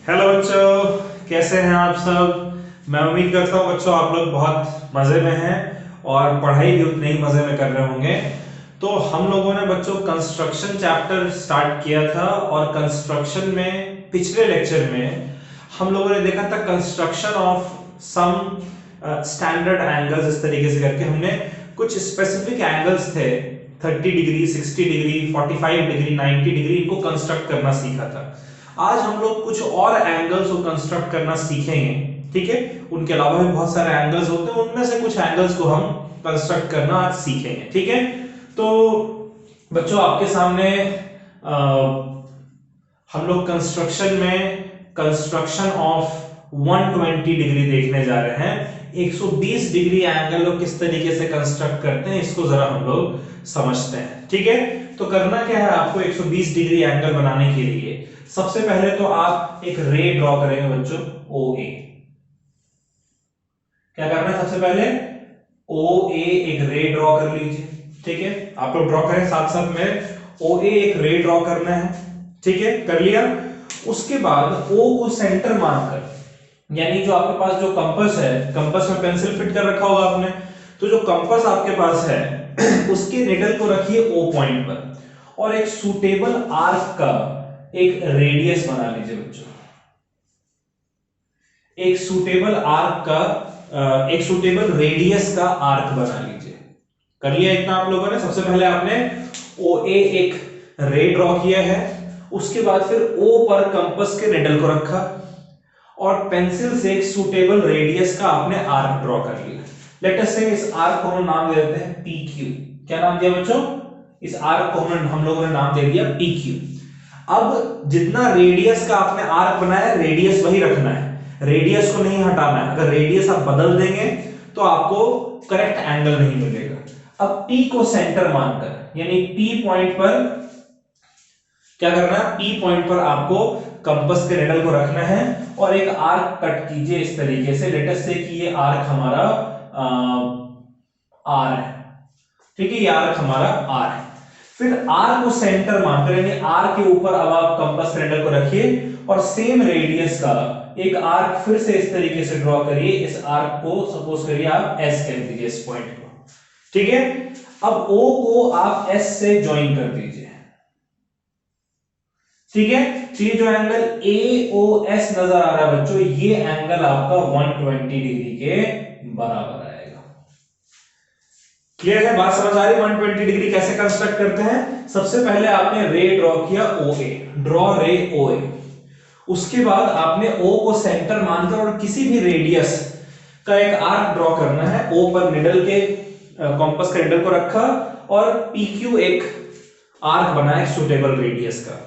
Hello बच्चों, कैसे हैं आप सब। मैं उम्मीद करता हूँ बच्चों आप लोग बहुत मज़े में हैं और पढ़ाई भी उतने ही मज़े में कर रहे होंगे। तो हम लोगों ने बच्चों कंस्ट्रक्शन चैप्टर स्टार्ट किया था और कंस्ट्रक्शन में पिछले लेक्चर में हम लोगों ने देखा था construction of some standard angles. इस तरीके से करके हमने कुछ स्पेसिफिक एंगल्स थे 30 डिग्री, 60 डिग्री, 45 डिग्री, 90 डिग्री, इनको कंस्ट्रक्ट करना सीखा था। आज हम लोग कुछ और एंगल्स को कंस्ट्रक्ट करना सीखेंगे। ठीक है, उनके अलावा भी बहुत सारे एंगल्स होते हैं, उनमें से कुछ एंगल्स को हम कंस्ट्रक्ट करना आज सीखेंगे। ठीक है, तो बच्चों आपके सामने हम लोग कंस्ट्रक्शन में कंस्ट्रक्शन ऑफ 120 डिग्री देखने जा रहे हैं। 120 डिग्री एंगल लोग किस तरीके से कंस्ट्रक्ट करते हैं इसको जरा हम लोग समझते हैं। ठीक है, तो करना क्या है आपको 120 डिग्री एंगल बनाने के लिए सबसे पहले तो आप एक रे ड्रॉ करेंगे बच्चों, ओ ए। क्या करना है सबसे पहले, ओ ए एक रे ड्रॉ कर लीजिए। ठीक है, आप लोग ड्रॉ करें साथ साथ में, ओ ए एक रे ड्रॉ करना है। ठीक है, कर लिया। उसके बाद ओ को सेंटर मानकर, यानी जो आपके पास जो कंपास है, कंपास में पेंसिल फिट कर रखा होगा आपने, तो जो कंपास आपके पास है उसके निडल को रखिए ओ पॉइंट पर और एक सूटेबल आर्क का एक रेडियस बना लीजिए बच्चों। एक सूटेबल आर्क का एक सूटेबल रेडियस का आर्क बना लीजिए। कर लिया इतना आप लोगों ने। सबसे पहले आपने ओ ए एक रे ड्रॉ किया है, उसके बाद फिर ओ पर कंपास के निडल को रखा और पेंसिल से एक सूटेबल रेडियस का आपने आर्क ड्रॉ कर लिया। लेट अस से इस आर्क को हम नाम दे देते हैं पी क्यू। क्या नाम दिया बच्चों, इस आर्क को हम लोगों ने नाम दे दिया पी क्यू। अब जितना रेडियस का आपने आर्क बनाया रेडियस वही रखना है, रेडियस को नहीं हटाना है। अगर रेडियस आप बदल देंगे तो आपको करेक्ट एंगल नहीं मिलेगा। अब P को सेंटर मानकर, यानी P पॉइंट पर क्या करना है, P पॉइंट पर आपको कंपास के निडल को रखना है और एक आर्क कट कीजिए इस तरीके से। लेट अस से कि ये आर्क हमारा आर है। ठीक है, ये आर्क हमारा आर है। फिर आर को सेंटर मानकर, यानी आर के ऊपर अब आप कंपास निडल को रखिए और सेम रेडियस का एक आर्क फिर से इस तरीके से ड्रॉ करिए। इस आर्क को सपोज करिए आप एस कह दीजिए, इस पॉइंट को। ठीक है, अब ओ को आप एस से ज्वाइन कर दीजिए। ठीक है, तो ये जो एंगल ए ओ एस नजर आ रहा है बच्चों, ये एंगल आपका 120 डिग्री के बराबर आएगा। क्लियर है, बात समझ आ रही है। 120 डिग्री कैसे कंस्ट्रक्ट करते हैं, सबसे पहले आपने रे ड्रॉ किया ओ ए, ड्रॉ रे ओ ए। उसके बाद आपने O को सेंटर मानकर और किसी भी रेडियस का एक आर्क ड्रॉ करना है। O पर निडल के कॉम्पास के निडल को रखा और PQ एक आर्क बनाया सुटेबल रेडियस का।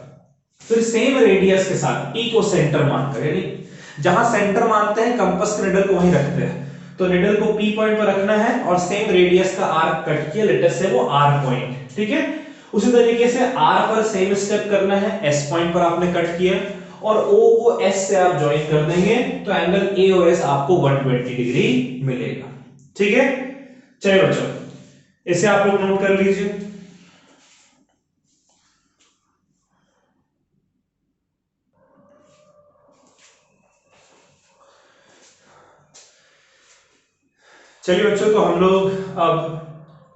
फिर सेम रेडियस के साथ P को सेंटर मानकर, यानी जहां सेंटर मानते हैं कंपास के निडल को वहीं रखते हैं, तो निडल को P पॉइंट पर रखना है और सेम रेडियस का आर्क कट किया, लेट अस से वो R पॉइंट। ठीक है, उसी तरीके से R पर सेम स्टेप करना है, S पॉइंट पर आपने कट किया और O को S से आप ज्वाइन कर देंगे तो एंगल AOS आपको 120 डिग्री मिलेगा। ठीक है, चलिए बच्चों इसे आप लोग नोट कर लीजिए। चलिए बच्चों, तो हम लोग अब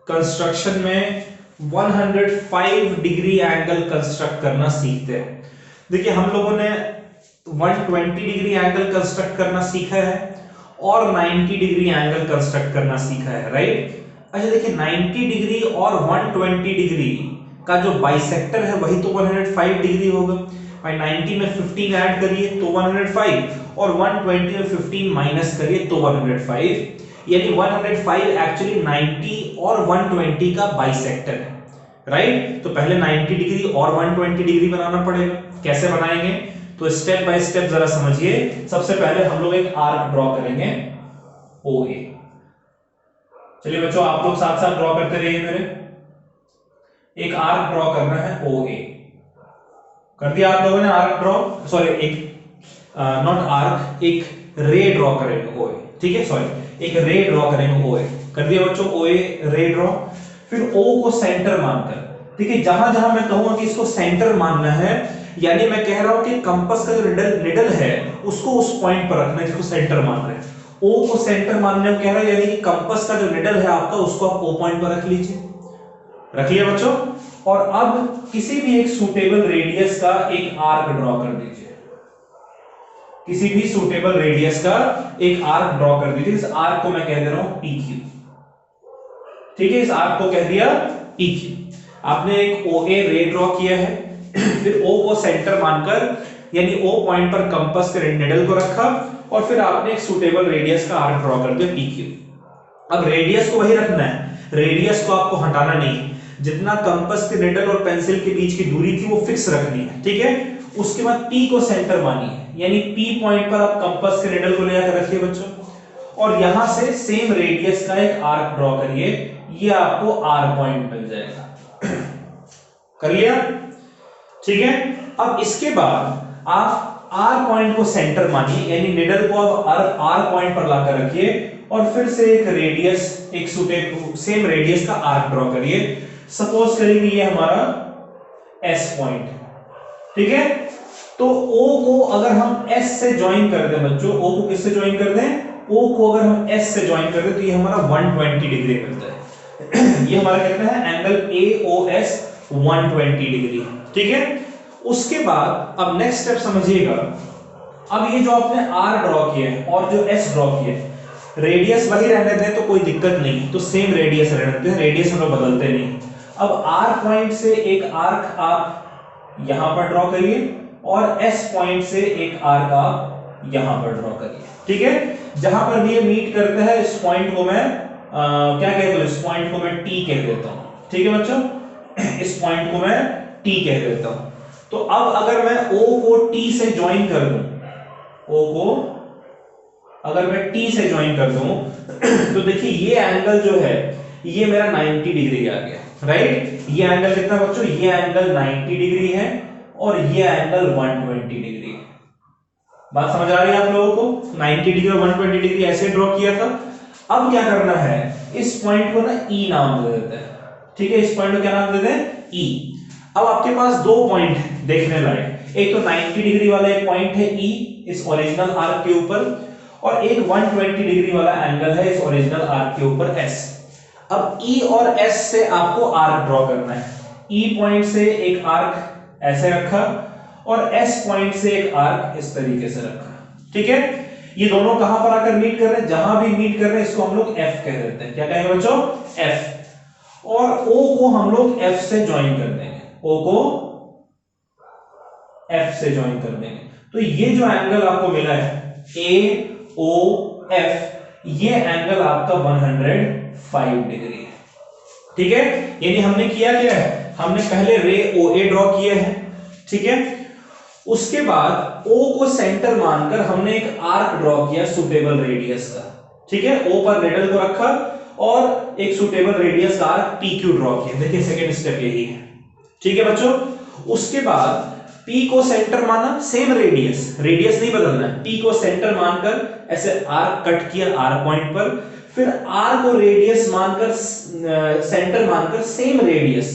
कंस्ट्रक्शन में 105 डिग्री एंगल कंस्ट्रक्ट करना सीखते हैं। देखिए हम लोगों ने 120 डिग्री एंगल कंस्ट्रक्ट करना सीखा है और 90 डिग्री एंगल कंस्ट्रक्ट करना सीखा है, राइट। अच्छा देखिए 90 डिग्री और 120 डिग्री का जो बाइसेक्टर है वही तो 105 डिग्री होगा भाई। 90 में 15 ऐड करिए तो 105 और 120 में 15 माइनस करिए तो 105, यानी 105 एक्चुअली 90 और 120 का बाइसेक्टर है, राइट। तो पहले 90 डिग्री और 120 डिग्री बनाना पड़ेगा। कैसे बनाएंगे, तो स्टेप बाय स्टेप जरा समझिए। सबसे पहले हम लोग एक आर्क ड्रॉ करेंगे ओ ए। चलिए बच्चों आप लोग साथ साथ ड्रॉ करते रहिए मेरे। एक आर्क ड्रॉ करना है ओ ए। कर दिया आप लोगों ने आर्क ड्रॉ, सॉरी एक नॉट आर्क, एक रे ड्रॉ करेंगे ओ ए। ठीक है, सॉरी एक रे ड्रॉ करेंगे ओ ए। कर दिया बच्चों ओ ए रे ड्रॉ। फिर ओ को सेंटर मानकर, ठीक है, जहां जहां मैं कहूंगा कि इसको सेंटर मानना है यानी मैं कह रहा हूं कि कंपास का जो निडल है उसको उस पॉइंट पर रखना है जिसको सेंटर मान रहे हैं। ओ को सेंटर मानने को कह रहा है, यानी कि कंपास का जो निडल है आपका उसको आप ओ पॉइंट पर रख लीजिए। रख लिया बच्चों। और अब किसी भी एक सूटेबल रेडियस का एक आर्क ड्रॉ कर दीजिए। किसी भी सूटेबल रेडियस का एक आर्क ड्रॉ कर दीजिए। इस आर्क को मैं कह दे रहा हूं पी क्यू। ठीक है, इस आर्क को कह दिया पी क्यू। आपने एक ओ ए रे ड्रॉ किया है फिर ओ को सेंटर मानकर यानी ओ पॉइंट पर कंपास के निडल को रखा और फिर आपने एक सूटेबल रेडियस का आर्क ड्रॉ कर दिया पी क्यू। अब रेडियस को वही रखना है, रेडियस को आपको हटाना नहीं। जितना कंपास के निडल और पेंसिल के बीच की दूरी थी वो फिक्स रखनी है। ठीक है, उसके बाद P को सेंटर मानिए, यानी P पॉइंट पर आप कंपास के निडल को ले जाकर रखिए बच्चों, और यहां से सेम रेडियस का एक आर्क ड्रॉ करिए। ये आपको R पॉइंट मिल जाएगा। कर लिया? ठीक है, अब इसके बाद आप R पॉइंट को सेंटर मानिए, यानी निडल को आप R पॉइंट पर लाकर रखिए और फिर से एक रेडियस, एक सेम रेडियस का आर्क ड्रॉ करिए। सपोज करेंगे ये हमारा S पॉइंट। ठीक है, तो O को अगर हम S से ज्वाइन कर दें बच्चों, O को किससे ज्वाइन कर दें? O को अगर हम S से ज्वाइन कर दें तो ये हमारा 120 डिग्री मिलता है। ये हमारा कितना है? Angle AOS 120 degree. ठीक है, उसके बाद अब नेक्स्ट स्टेप समझिएगा। अब ये जो आपने R ड्रॉ किया है और जो S ड्रॉ किया है, रेडियस वही रहने दें तो कोई दिक्कत नहीं, तो सेम रेडियस रहने देते हैं, रेडियस हम लोग बदलते नहीं। अब R पॉइंट से एक आर्क आप यहां पर ड्रॉ करिए और S पॉइंट से एक आर्क आप यहां पर ड्रॉ करिए। ठीक है, जहां पर भी ये मीट करता है इस पॉइंट को मैं क्या कहता हूं? इस पॉइंट को मैं T कह देता हूं। ठीक है बच्चों, इस पॉइंट को मैं T कह देता हूं। तो अब अगर मैं O को T से ज्वाइन कर दूं, O को अगर मैं T से ज्वाइन कर दूं तो देखिए ये एंगल जो है ये मेरा 90 डिग्री आ गया। राइट, ये एंगल कितना बच्चों? ये एंगल 90 डिग्री है और ये एंगल 120 डिग्री है। बात समझ आ रही है आप लोगों को? 90 डिग्री और 120 डिग्री ऐसे ड्रॉ किया था। अब क्या करना है, इस पॉइंट को ना E नाम दे देते हैं। ठीक है, इस पॉइंट को क्या नाम देते हैं? E। अब आपके पास दो पॉइंट देखने लायक, एक तो 90 डिग्री वाला एक पॉइंट है E इस ओरिजिनल आर्क के ऊपर, और एक 120 डिग्री वाला एंगल है इस ओरिजिनल आर्क के ऊपर S। अब E और S से आपको आर्क ड्रॉ करना है। E पॉइंट से एक आर्क ऐसे रखा और S पॉइंट से एक आर्क इस तरीके से रखा। ठीक है, ये दोनों कहां पर आकर मीट कर रहे हैं? जहां भी मीट कर रहे हैं इसको हम लोग F कह देते हैं। क्या कहेंगे बच्चों? F। और O को हम लोग F से ज्वाइन कर देंगे, O को F से ज्वाइन कर देंगे। तो ये जो एंगल आपको मिला है AOF, ये एंगल आपका 105 डिग्री है। ठीक है, यानी हमने किया क्या है? हमने पहले रे OA ड्रॉ किया है। ठीक है, उसके बाद O को सेंटर मानकर हमने एक आर्क ड्रॉ किया सुटेबल रेडियस का। ठीक है, O पर निडल को रखा और एक सुटेबल रेडियस का आर्क PQ ड्रॉ किया। देखिए सेकंड स्टेप यही है। ठीक है बच्चों, उसके बाद P को सेंटर माना, सेम रेडियस, रेडियस नहीं बदलना है। P को सेंटर मानकर ऐसे आर्क कट किया R पॉइंट पर, फिर R को रेडियस मानकर सेंटर मानकर सेम रेडियस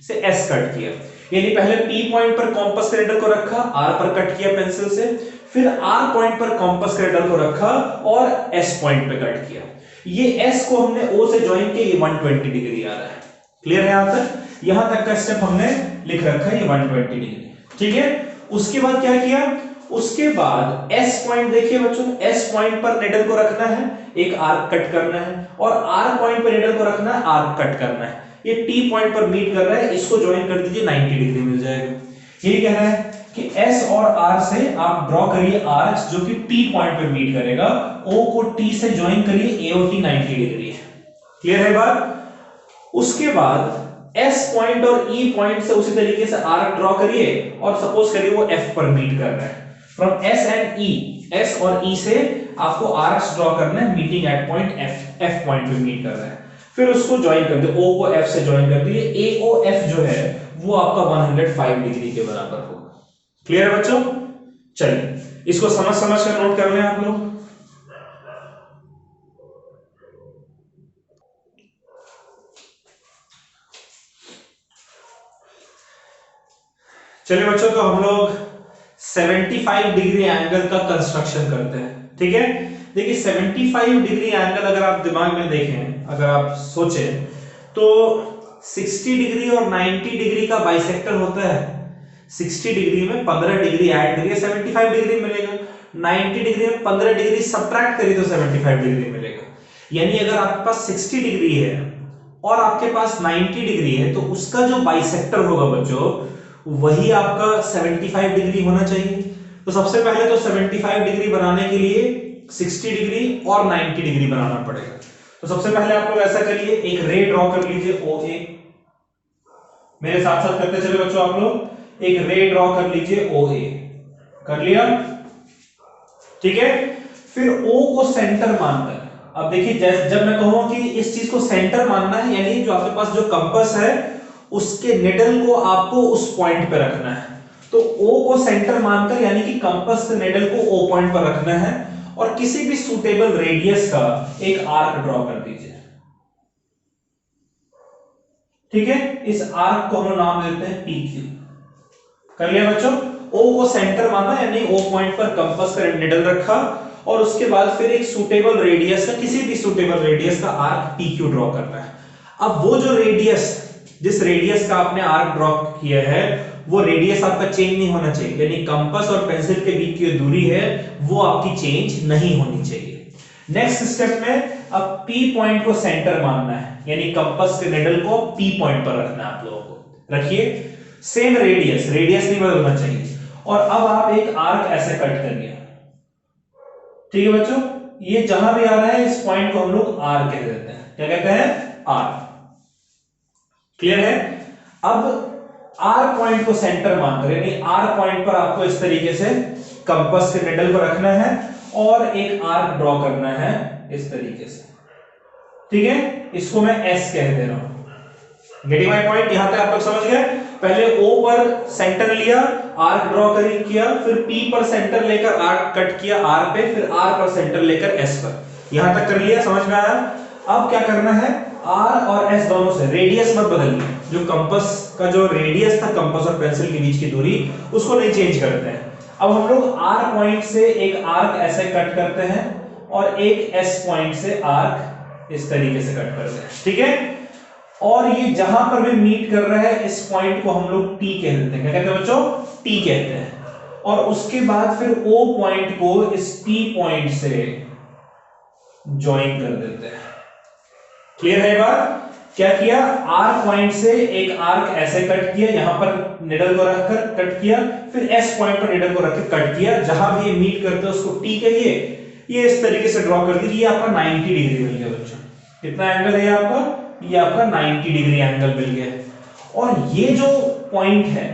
से S कट किया। यानी पहले P पॉइंट पर कॉम्पास के निडल को रखा, R पर कट किया पेंसिल से, फिर R पॉइंट पर कॉम्पास के निडल को रखा और S पॉइंट पे कट किया। ये S को हमने O से ज्वाइन किया, ये 120 डिग्री आ रहा है। क्लियर है यहां तक? यहां तक का स्टेप हमने लिख रखा है, ये 120 डिग्री। ठीक है, उसके बाद क्या किया? उसके बाद S पॉइंट देखिए बच्चों, S पॉइंट पर निडल को रखना है, एक आर्क कट करना है, और R पॉइंट पर निडल को रखना है, आर्क कट करना है। ये T पॉइंट पर मीट कर रहा है, इसको ज्वाइन कर दीजिए, 90 डिग्री मिल जाएगा। यही कह रहा है कि S और R से आप ड्रॉ करिए आर्क जो कि T पॉइंट पर मीट करेगा। O को T से ज्वाइन करिए, AOT 90 डिग्री है। क्लियर है बात? उसके बाद S पॉइंट और E पॉइंट से उसी तरीके से आर्क ड्रॉ करिए और सपोज करिए वो F पर मीट कर रहा है। From S and E, S और E से आपको आर्क्स ड्रॉ करना है meeting at point F, F point पे मीट कर रहा है। फिर उसको ज्वाइन कर दे, O को F से ज्वाइन कर दिए, AOF जो है वो आपका 105 डिग्री के बराबर होगा। क्लियर है बच्चों? चलिए इसको समझ कर नोट कर लें आप लोग। चलिए बच्चों, तो हम लोग 75 डिग्री एंगल का कंस्ट्रक्शन करते हैं। ठीक है, देखिए 75 डिग्री एंगल अगर आप दिमाग में देखें, अगर आप सोचें तो 60 डिग्री और 90 डिग्री का बाइसेक्टर होता है। 60 डिग्री में 15 डिग्री ऐड करिए 75 डिग्री मिलेगा, 90 डिग्री में 15 डिग्री सब्ट्रैक्ट करिए तो 75 डिग्री मिलेगा। यानी अगर आपके पास 60 डिग्री है और आपके पास 90 डिग्री है तो उसका जो बाइसेक्टर होगा बच्चों वही आपका 75 डिग्री होना चाहिए। तो सबसे पहले तो 75 डिग्री बनाने के लिए 60 डिग्री और 90 डिग्री बनाना पड़ेगा। तो सबसे पहले आप लोग ऐसा करिए, एक रे ड्रॉ कर लीजिए OA। मेरे साथ साथ करते चले बच्चों, आप लोग एक रे ड्रॉ कर लीजिए OA। कर लिया? ठीक है, फिर O को सेंटर मानकर, अब देखिए जब मैं कहूं कि इस चीज को सेंटर मानना है, यानी जो आपके पास जो कंपास है उसके निडल को आपको उस पॉइंट पे रखना है। तो O को सेंटर मानकर, यानी कि कंपास के निडल को O पॉइंट पर रखना है और किसी भी सूटेबल रेडियस का एक आर्क ड्रॉ कर दीजिए। ठीक है, इस आर्क को हम नाम देते हैं PQ। कर लिया बच्चों? O को सेंटर माना, यानी O पॉइंट पर कंपास का निडल रखा और उसके बाद फिर एक सूटेबल रेडियस का, किसी भी सूटेबल रेडियस का आर्क PQ ड्रॉ करना है। अब वो जो रेडियस, जिस रेडियस का आपने आर्क ड्रॉ किया है वो रेडियस आपका चेंज नहीं होना चाहिए, यानी कंपास और पेंसिल के बीच की दूरी है वो आपकी चेंज नहीं होनी चाहिए। नेक्स्ट स्टेप में अब P पॉइंट को सेंटर मानना है, यानी कंपास के निडल को P पॉइंट पर रखना है आप लोगों को। रखिए, सेम रेडियस नहीं बदलना चाहिए और अब आप एक आर्क ऐसे कट करिए। ठीक है बच्चों, ये जहां भी आ रहा है इस पॉइंट को हम लोग R कह देते हैं। क्या कहते हैं? R। क्लियर है? अब R पॉइंट को सेंटर मानकर, यानी R पॉइंट पर आपको इस तरीके से कंपास के निडल को रखना है और एक आर्क ड्रॉ करना है इस तरीके से। ठीक है, इसको मैं S कह दे रहा हूं। Getting my point? यहां तक आप लोग समझ गए? पहले O पर सेंटर लिया, आर्क ड्रॉ किया, फिर P पर सेंटर लेकर आर्क कट किया R पे, फिर R पर सेंटर लेकर S पर। यहां तक कर लिया, समझ में आया? अब क्या करना है, R और S दोनों से रेडियस मत बदलिए, जो कंपास का जो रेडियस था कंपास और पेंसिल के बीच की दूरी उसको नहीं चेंज करते हैं। अब हम लोग R पॉइंट से एक आर्क ऐसे कट करते हैं और एक S पॉइंट से आर्क इस तरीके से कट करते हैं। ठीक है, और ये जहां पर भी मीट कर रहा है इस पॉइंट को हम लोग T कह देते हैं। क्या कहते हैं बच्चों? T कहते हैं। और उसके बाद फिर O पॉइंट को इस P पॉइंट से ज्वाइन कर देते हैं। क्लियर है बात? क्या किया, R पॉइंट से एक आर्क ऐसे कट किया, यहां पर निडल को रखकर कट किया, फिर S पॉइंट पर निडल को रखकर कट किया, जहां भी ये मीट करते हैं उसको T कहिए। ये इस तरीके से ड्रॉ कर दीजिए, आपका 90 डिग्री मिल गया बच्चों। कितना एंगल है आपका? ये आपका 90 डिग्री एंगल मिल गया। और ये जो पॉइंट है,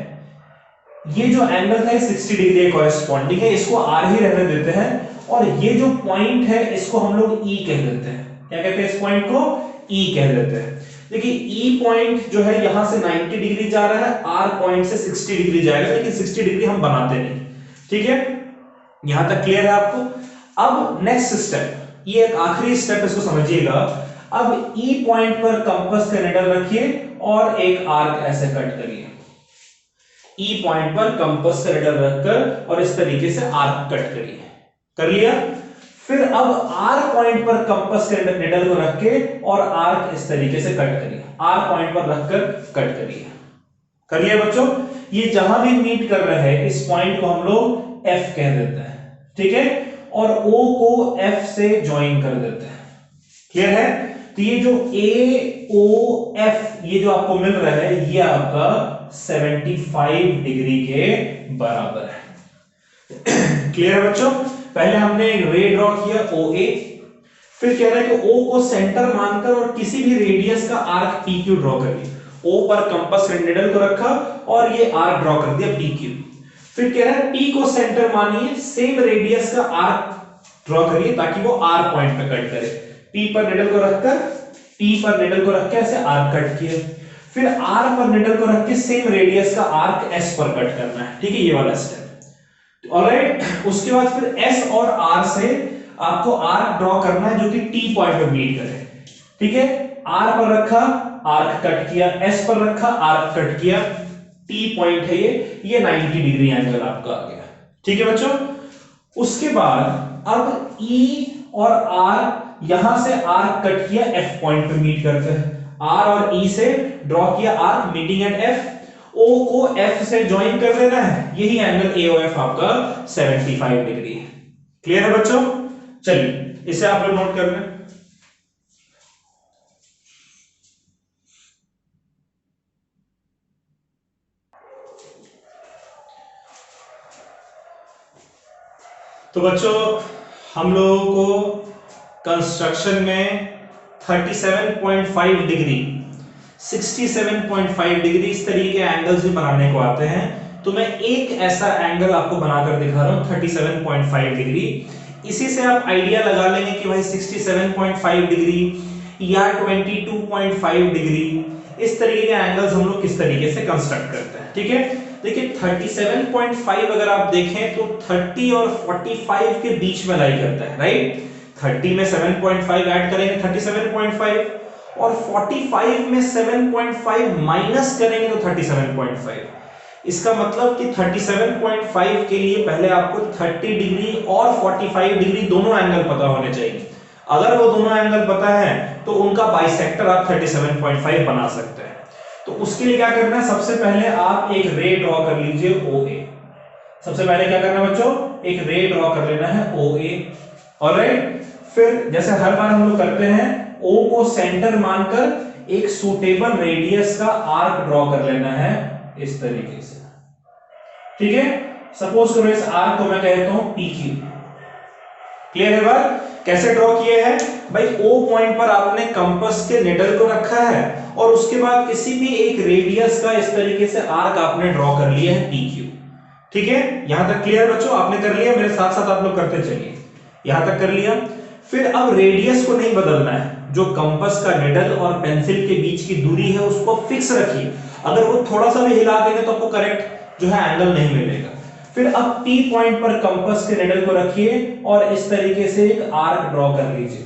ये जो एंगल है 60 डिग्री कॉरेस्पॉन्डिंग है, इसको R ही रहने देते हैं। और ये जो पॉइंट है इसको हम लोग E कह देते हैं। क्या कहते हैं? इस पॉइंट को E कह देते हैं। देखिए E पॉइंट जो है यहां से 90 डिग्री जा रहा है, R पॉइंट से 60 डिग्री जाएगा, लेकिन 60 डिग्री हम बनाते नहीं। ठीक है, यहां तक क्लियर है आपको? अब नेक्स्ट स्टेप, ये एक आखिरी स्टेप, इसको समझिएगा। अब E पॉइंट पर कंपास का निडल रखिए और एक आर्क ऐसे कट करिए। E पॉइंट पर कंपास का निडल रखकर और इस तरीके से आर्क कट करिए। कर लिया? फिर अब R पॉइंट पर कंपास के निडल को रख के और आर्क इस तरीके से कट करिए। R पॉइंट पर रखकर कट करिए। कर लिया बच्चों? ये जहां भी मीट कर रहे हैं इस पॉइंट को हम लोग F कह देते हैं। ठीक है, और O को F से ज्वाइन कर देते हैं। क्लियर है? तो ये जो AOF ये जो आपको मिल रहा है ये आपका 75 डिग्री के बराबर है। क्लियर है बच्चों? पहले हमने एक रे ड्रॉ किया OA, फिर कह रहा है कि O को सेंटर मानकर और किसी भी रेडियस का आर्क PQ ड्रॉ करिए। O पर कंपास निडल को रखा और ये आर्क ड्रॉ कर दिया PQ। फिर कह रहा है P को सेंटर मानिए, सेम रेडियस का आर्क ड्रॉ करिए ताकि वो R पॉइंट पे कट करे। P पर निडल को रखकर, P पर निडल को रख के ऐसे आर्क कट किया। फिर R पर निडल को रख के सेम रेडियस का आर्क S पर कट करना है। ठीक है, ये वाला स्टेप। ऑलराइट, उसके बाद फिर S और R से आपको आर्क ड्रॉ करना है जो कि T पॉइंट पे मीट करे। ठीक है, R पर रखा, आर्क कट किया, S पर रखा, आर्क कट किया, T पॉइंट है ये 90 डिग्री एंगल आपका आ गया। ठीक है बच्चों। उसके बाद अब E और R, यहां से आर्क कट किया, F पॉइंट पे मीट करते हैं। R और E से ड्रॉ किया arc meeting at F, O को F से ज्वाइन कर देना है, यही एंगल AOF आपका 75 डिग्री है। क्लियर है बच्चों? चलिए इसे आप लोग नोट कर लें। तो बच्चों हम लोगों को कंस्ट्रक्शन में 37.5 डिग्री, 67.5 डिग्री इस तरीके के एंगल्स भी बनाने को आते हैं। तो मैं एक ऐसा एंगल आपको बनाकर दिखा रहा हूं 37.5 डिग्री। इसी से आप आइडिया लगा लेंगे कि भाई 67.5 डिग्री या 22.5 डिग्री, इस तरीके के एंगल्स हम लोग किस तरीके से कंस्ट्रक्ट करते हैं। ठीक है, देखिए 37.5 अगर आप देखें तो 30 और 45 के बीच में लाई करता है, राइट। 30 में 7.5 ऐड करेंगे 37.5, और 45 में 7.5 माइनस करेंगे तो 37.5। इसका मतलब कि 37.5 के लिए पहले आपको 30 डिग्री और 45 डिग्री दोनों एंगल पता होने चाहिए। अगर वो दोनों एंगल पता है तो उनका बाइसेक्टर आप 37.5 बना सकते हैं। तो उसके लिए क्या करना है, सबसे पहले आप एक रे ड्रॉ कर लीजिए OA। सबसे पहले क्या करना है बच्चों, एक रे ड्रॉ कर लेना है OA। ऑलराइट, फिर जैसे हर बार हम लोग करते हैं O को सेंटर मानकर एक सूटेबल रेडियस का आर्क ड्रॉ कर लेना है इस तरीके से। ठीक है, सपोज करो इस आर्क को मैं कहता हूं PQ। क्लियर है बात? कैसे ड्रॉ किए हैं भाई, O पॉइंट पर आपने कंपास के निडल को रखा है और उसके बाद किसी भी एक रेडियस का इस तरीके से आर्क आपने ड्रॉ कर लिया है PQ। ठीक है, यहां तक क्लियर बच्चों? आपने कर लिया, मेरे साथ साथ आप लोग करते चलिए। यहां तक कर लिया, फिर अब रेडियस को नहीं बदलना है, जो कंपास का निडल और पेंसिल के बीच की दूरी है उसको फिक्स रखिए। अगर वो थोड़ा सा भी हिला देंगे तो आपको करेक्ट जो है एंगल नहीं मिलेगा। फिर अब P पॉइंट पर कंपास के निडल को रखिए और इस तरीके से एक आर्क ड्रॉ कर लीजिए।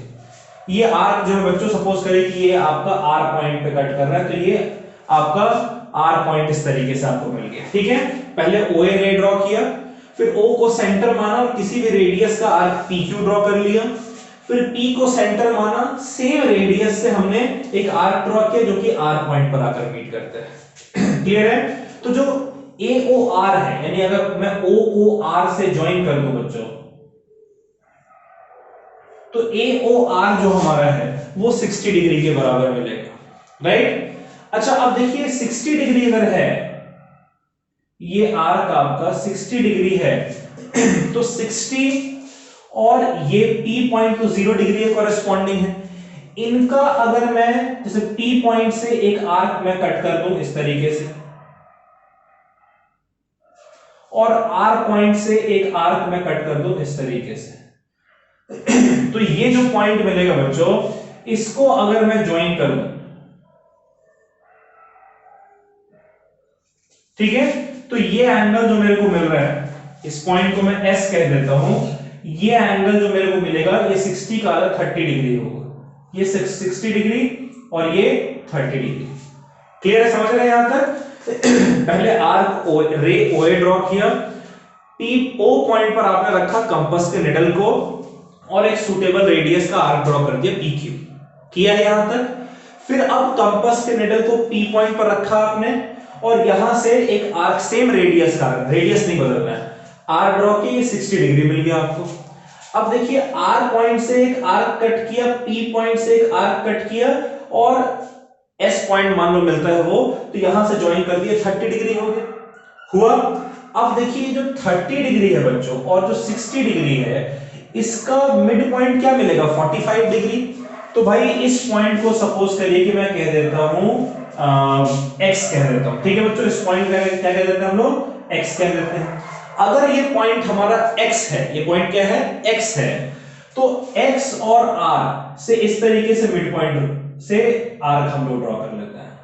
ये आर्क जो है बच्चों, सपोज करें कि ये आपका R पॉइंट पे कट कर रहा है, तो ये आपका R पॉइंट इस तरीके से आपको मिल गया। ठीक है, पहले OA रे ड्रॉ किया, फिर O को सेंटर माना और किसी भी रेडियस का आर्क PQ ड्रॉ कर लिया, फिर P को सेंटर माना, सेम रेडियस से हमने एक आर्क ड्रॉ किया जो कि R पॉइंट पर आकर मीट करते हैं। क्लियर है? तो जो AOR है, यानी अगर मैं O को R से ज्वाइन कर दूं बच्चों, तो AOR जो हमारा है वो 60 डिग्री के बराबर मिलेगा, राइट। अच्छा अब देखिए 60 डिग्री अगर है, ये आर्क आपका 60 डिग्री है तो 60 और ये P पॉइंट तो 0 डिग्री है, कॉरेस्पॉन्डिंग है। इनका अगर मैं जैसे P पॉइंट से एक आर्क मैं कट कर दूं इस तरीके से, और R पॉइंट से एक आर्क मैं कट कर दूं इस तरीके से, तो ये जो पॉइंट मिलेगा बच्चों, इसको अगर मैं ज्वाइन करूं, ठीक है, तो ये एंगल जो मेरे को मिल रहा है, इस पॉइंट को मैं S कह देता हूं, ये एंगल जो मेरे को मिलेगा ये 60 का 30 डिग्री होगा। ये 60 डिग्री और ये 30 डिग्री। क्लियर है? समझ रहे हैं यहां तक? पहले आर्क रे OA ड्रॉ किया, O पॉइंट पर आपने रखा कंपास के निडल को और एक सूटेबल रेडियस का आर्क ड्रॉ कर दिया PQ। किया है यहां तक? फिर अब कंपास के निडल को P पॉइंट पर रखा आपने और यहां से एक आर्क सेम रेडियस का, रेडियस नहीं बदलना है, आर्क ड्रॉ किया, 60 डिग्री मिल गया आपको। अब देखिए R पॉइंट से एक आर्क कट किया, P पॉइंट से एक आर्क कट किया और S पॉइंट मान लो मिलता है वो, तो यहां से ज्वाइन कर दिया, 30 डिग्री हो गया हुआ। अब देखिए जो 30 डिग्री है बच्चों और जो 60 डिग्री है, इसका मिड पॉइंट क्या मिलेगा, 45 डिग्री। तो भाई इस पॉइंट को सपोज करिए कि मैं कह देता हूं x कह देता हूं। ठीक है बच्चों, इस पॉइंट का क्या कह देते हैं हम लोग, x कह देते हैं। अगर ये पॉइंट हमारा x है, ये पॉइंट क्या है, x है, तो x और r से इस तरीके से मिड पॉइंट से आर्क हम लोग ड्रॉ कर लेते हैं।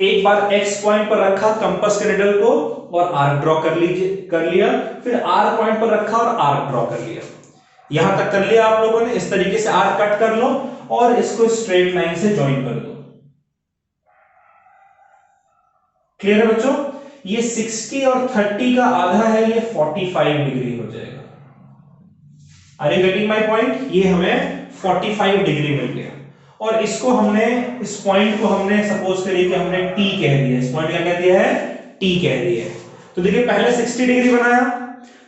एक बार x पॉइंट पर रखा कंपास के निडल को और आर्क ड्रॉ कर लिया, फिर r पॉइंट पर रखा और आर्क ड्रॉ कर लिया। यहां तक कर लिया आप लोगों ने, इस तरीके से आर्क कट कर लो और इसको स्ट्रेट लाइन से ज्वाइन कर दो। क्लियर है बच्चों? ये 60 और 30 का आधा है, ये 45 डिग्री हो जाएगा। Are you getting my point? ये हमें 45 डिग्री मिल गया। और इसको हमने, इस पॉइंट को हमने सपोज करिए कि हमने टी कह दिया। इस पॉइंट का क्या दिया है? टी कह दिया है। तो देखिए पहले 60 डिग्री बनाया,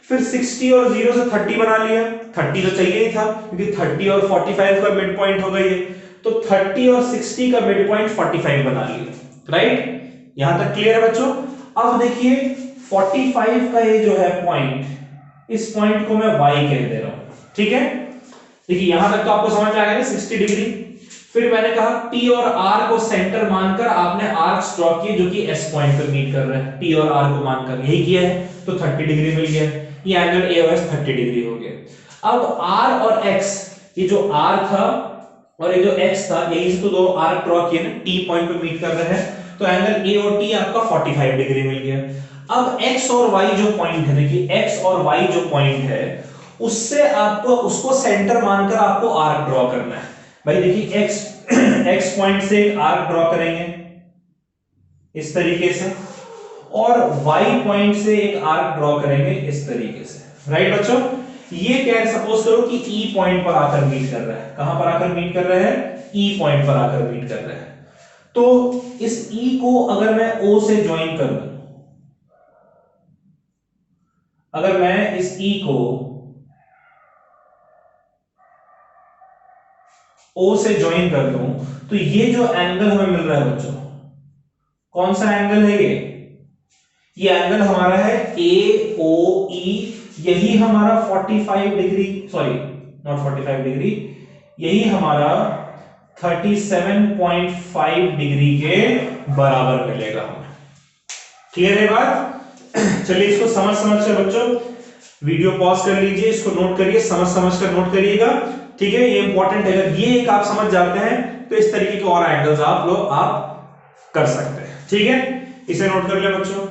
फिर 60 और 0 से 30 बना लिया। 30 तो चाहिए ही था क्योंकि 30 और 45 का मिड पॉइंट हो गई है, तो 30 और 60 का मिड पॉइंट 45 बना लिया। राइट? यहां तक क्लियर है बच्चों? अब देखिए 45 का ये जो है पॉइंट, इस पॉइंट को मैं y कह दे रहा हूं। ठीक है? देखिए यहां तक तो आपको समझ में आ गया ना 60 डिग्री। फिर मैंने कहा P और R को सेंटर मानकर आपने आर्क्स ड्रॉ किए जो कि S पॉइंट पर मीट कर रहे हैं। P और R को मानकर यही किया है, तो 30 डिग्री मिल गया। ये एंगल AOS 30 डिग्री हो गया। अब R और X, ये जो R था और ये जो X था, यही से तो दो आर्क ड्रॉ किए ना, T पॉइंट पे मीट कर रहे हैं, तो एंगल A और T आपका 45 डिग्री मिल गया। अब X और Y जो पॉइंट है, देखिए X और Y जो पॉइंट है, उससे आपको, उसको सेंटर मानकर आपको आर्क ड्रॉ करना है। भाई देखिए X पॉइंट से एक आर्क ड्रॉ करेंगे इस तरीके से, और Y पॉइंट से एक आर्क ड्रॉ करेंगे इस तरीके से। राइट बच्चों? ये क्या है, सपोज करो कि E पॉइंट पर आकर मीट कर रहा है। कहां पर आकर मीट कर रहे हैं? E पॉइंट पर आकर मीट कर रहे हैं। तो इस E को अगर मैं O से ज्वाइन कर दूं, अगर मैं इस E को O से ज्वाइन कर दूं, तो ये जो एंगल हमें मिल रहा है बच्चों, कौन सा एंगल है ये एंगल हमारा है AOE। यही हमारा 45 डिग्री, सॉरी नॉट 45 डिग्री, यही हमारा 37.5 डिग्री के बराबर मिलेगा हमें। क्लियर है बात? चलिए इसको समझ कर बच्चों वीडियो पॉज कर लीजिए, इसको नोट करिए, समझ कर नोट करिएगा। ठीक है? ये इंपॉर्टेंट है। अगर ये एक आप समझ जाते हैं तो इस तरीके के और एंगल्स आप कर सकते हैं। ठीक है? इसे नोट कर ले बच्चों।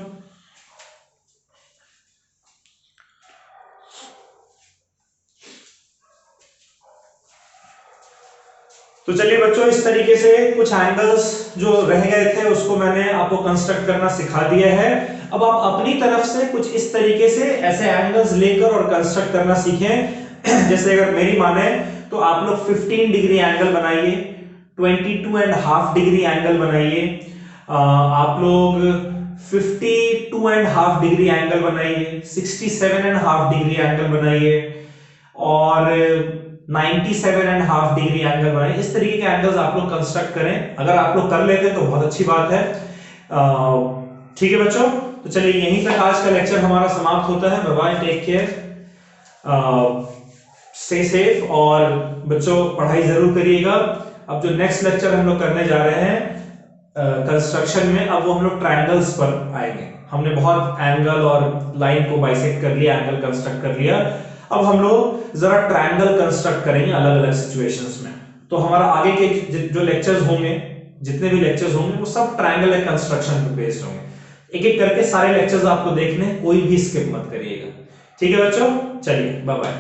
तो चलिए बच्चों, इस तरीके से कुछ एंगल्स जो रह गए थे उसको मैंने आपको कंस्ट्रक्ट करना सिखा दिया है। अब आप अपनी तरफ से कुछ इस तरीके से ऐसे एंगल्स लेकर और कंस्ट्रक्ट करना सीखें। जैसे अगर मेरी माने तो आप लोग 15 डिग्री एंगल बनाइए, 22.5 डिग्री एंगल बनाइए, आप लोग 52.5 डिग्री एंगल बनाइए, 67.5 डिग्री एंगल बनाइए, और 97.5 डिग्री एंगल बनाइए। इस तरीके के एंगल्स आप लोग कंस्ट्रक्ट करें। अगर आप लोग कर लेते हैं तो बहुत अच्छी बात है। ठीक है बच्चों? तो चलिए यहीं तक आज का लेक्चर हमारा समाप्त होता है। Bye bye, take care, stay safe, और बच्चों पढ़ाई जरूर करिएगा। अब जो नेक्स्ट लेक्चर हम लोग करने जा रहे हैं कंस्ट्रक्शन में, अब वो हम लोग ट्रायंगल्स पर आएंगे। हमने बहुत एंगल और लाइन को बाइसेक्ट कर लिया, एंगल कंस्ट्रक्ट कर लिया। अब हम लोग जरा ट्रायंगल कंस्ट्रक्ट करेंगे अलग अलग सिचुएशंस में। तो हमारा आगे के जो लेक्चर्स होंगे, जितने भी लेक्चर्स होंगे, वो सब ट्रायंगल कंस्ट्रक्शन पे बेस्ड होंगे। एक एक करके सारे लेक्चर्स आपको देखने, कोई भी स्किप मत करिएगा। ठीक है बच्चों? चलिए बाय बाय।